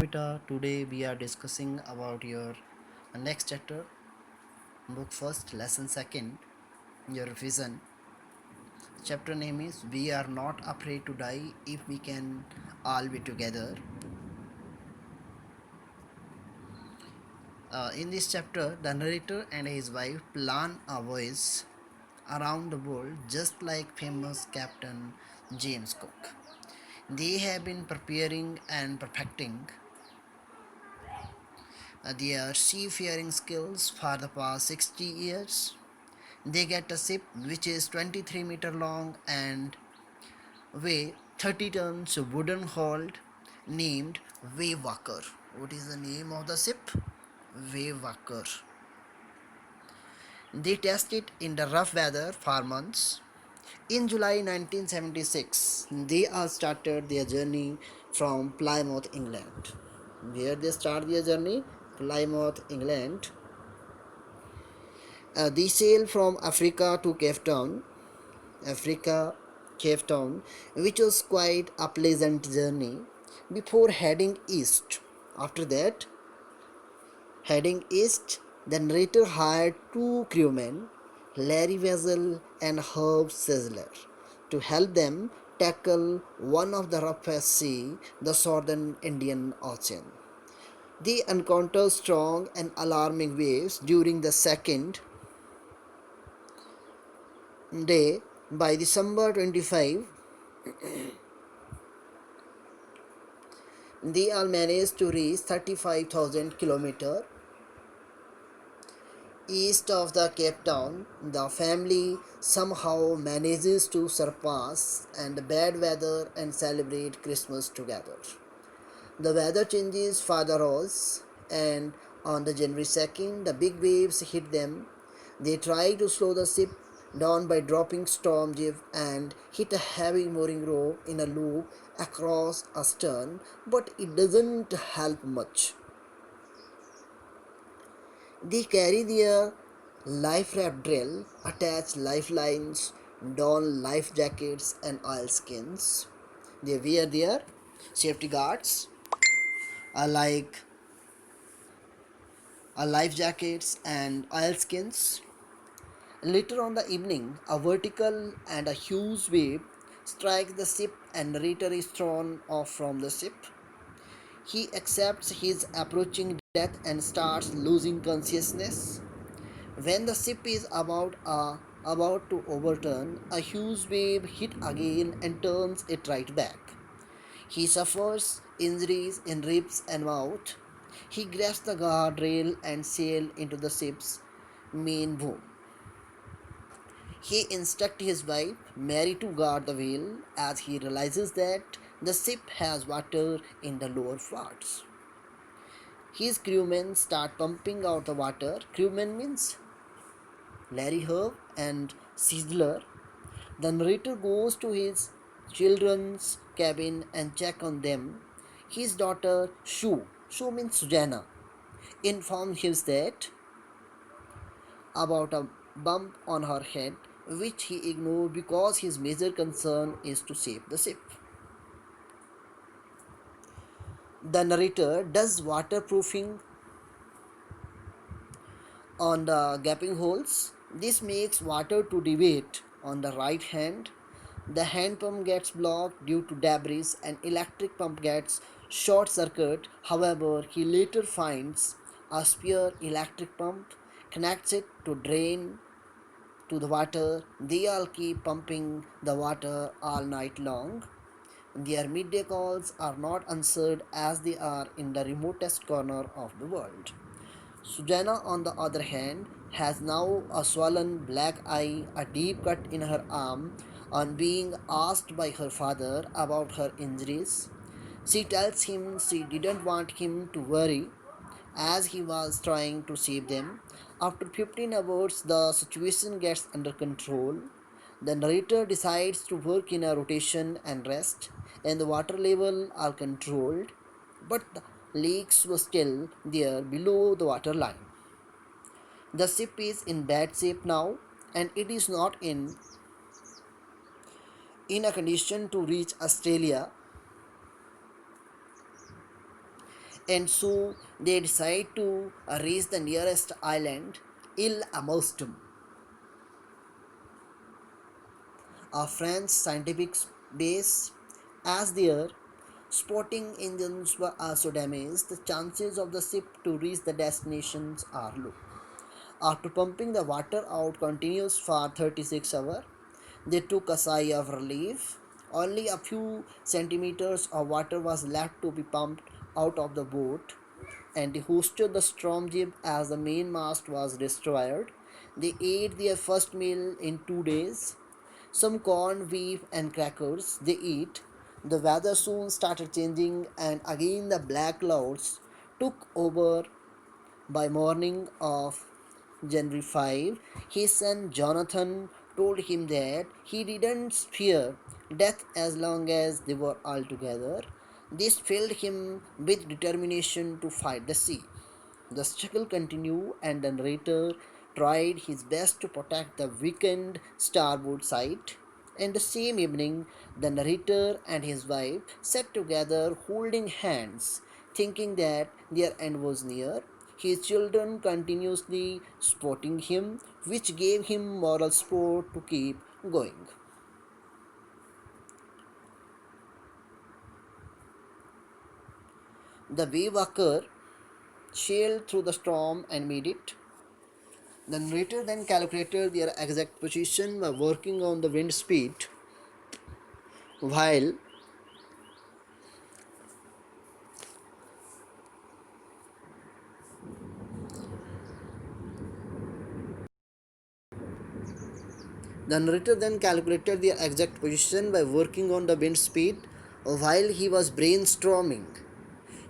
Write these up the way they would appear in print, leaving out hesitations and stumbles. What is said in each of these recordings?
Today we are discussing about your next chapter, book first, lesson second, your revision. Chapter name is We Are Not Afraid to Die If We Can All Be Together. In this chapter, the narrator and his wife plan a voyage around the world just like famous Captain James Cook. They have been preparing and perfecting their seafaring skills for the past 60 years. They get a ship which is 23-meter long and weigh 30 tons wooden hull named Wave Walker. What is the name of the ship? Wave Walker. They test it in the rough weather for months. In July 1976, they all started their journey from Plymouth, England. Where they start their journey? Plymouth, England. They sail from Africa, Cape Town, which was quite a pleasant journey before heading east. After that, heading east, the narrator hired two crewmen, Larry Wessel and Herb Sizzler, to help them tackle one of the roughest sea, the southern Indian Ocean. They encountered strong and alarming waves during the second day. By December 25, they all managed to reach 35,000 kilometers east of the Cape Town. The family somehow manages to surpass and bad weather and celebrate Christmas together. The weather changes for the Rose, and on the January 2nd, the big waves hit them. They try to slow the ship down by dropping storm jib and hit a heavy mooring rope in a loop across a stern, but it doesn't help much. They carry their life raft drill, attach lifelines, don life jackets and oilskins. They wear their safety guards, like life jackets and oilskins. Later on the evening, a vertical and a huge wave strikes the ship and narrator is thrown off from the ship. He accepts his approaching death and starts losing consciousness. When the ship is about to overturn, a huge wave hits again and turns it right back. He suffers injuries in ribs and mouth. He grabs the guardrail and sails into the ship's main boom. He instructs his wife, Mary, to guard the wheel as he realizes that the ship has water in the lower parts. His crewmen start pumping out the water. Crewmen means Larry Herb and Sizzler. The narrator goes to his children's cabin and check on them. His daughter Sue means Susanna, informs him that about a bump on her head, which he ignored because his major concern is to save the ship. The narrator does waterproofing on the gaping holes. This makes water to deviate on the right hand. The hand pump gets blocked due to debris and electric pump gets short circuit. However, he later finds a spare electric pump, connects it to drain to the water. They all keep pumping the water all night long. Their midday calls are not answered as they are in the remotest corner of the world. Susanna, on the other hand, has now a swollen black eye, a deep cut in her arm. On being asked by her father about her injuries, she tells him she didn't want him to worry as he was trying to save them. After 15 hours, the situation gets under control. The narrator decides to work in a rotation and rest, and the water level are controlled, but the leaks were still there below the water line. The ship is in bad shape now, and it is not in a condition to reach Australia. and so they decide to reach the nearest island, Il Amostum, a French scientific base. As their spotting engines were also damaged, the chances of the ship to reach the destinations are low. After pumping the water out continuous for 36 hours, they took a sigh of relief. Only a few centimeters of water was left to be pumped out of the boat, and they hoisted the storm jib as the mainmast was destroyed. They ate their first meal in 2 days. Some corn, beef, and crackers they eat. The weather soon started changing, and again the black clouds took over. By morning of January 5, his son Jonathan told him that he didn't fear death as long as they were all together. This filled him with determination to fight the sea. The struggle continued, and the narrator tried his best to protect the weakened starboard side. And the same evening, the narrator and his wife sat together holding hands, thinking that their end was near. His children continuously supporting him, which gave him moral support to keep going. The Waywalker sailed through the storm and made it. The narrator then calculated their exact position by working on the wind speed, while the narrator then calculated their exact position by working on the wind speed while he was brainstorming.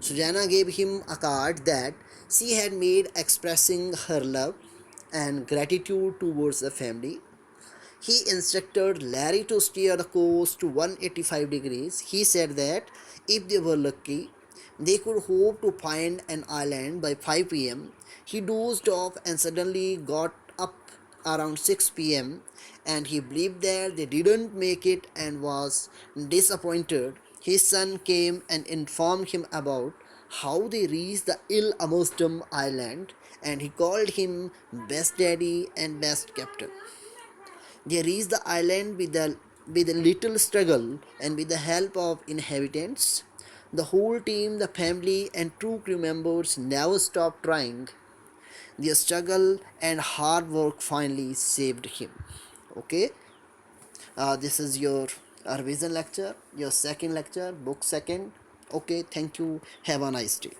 Susanna gave him a card that she had made expressing her love and gratitude towards the family. He instructed Larry to steer the course to 185 degrees. He said that if they were lucky, they could hope to find an island by 5 p.m. He dozed off and suddenly got up around 6 p.m. and he believed that they didn't make it and was disappointed. His son came and informed him about how they reached the Il Amostum island, and he called him best daddy and best captain. They reached the island with a little struggle and with the help of inhabitants. The whole team, the family, and two crew members never stopped trying. Their struggle and hard work finally saved him. Okay, this is your revision lecture, your second lecture, book second. Okay, thank you. Have a nice day.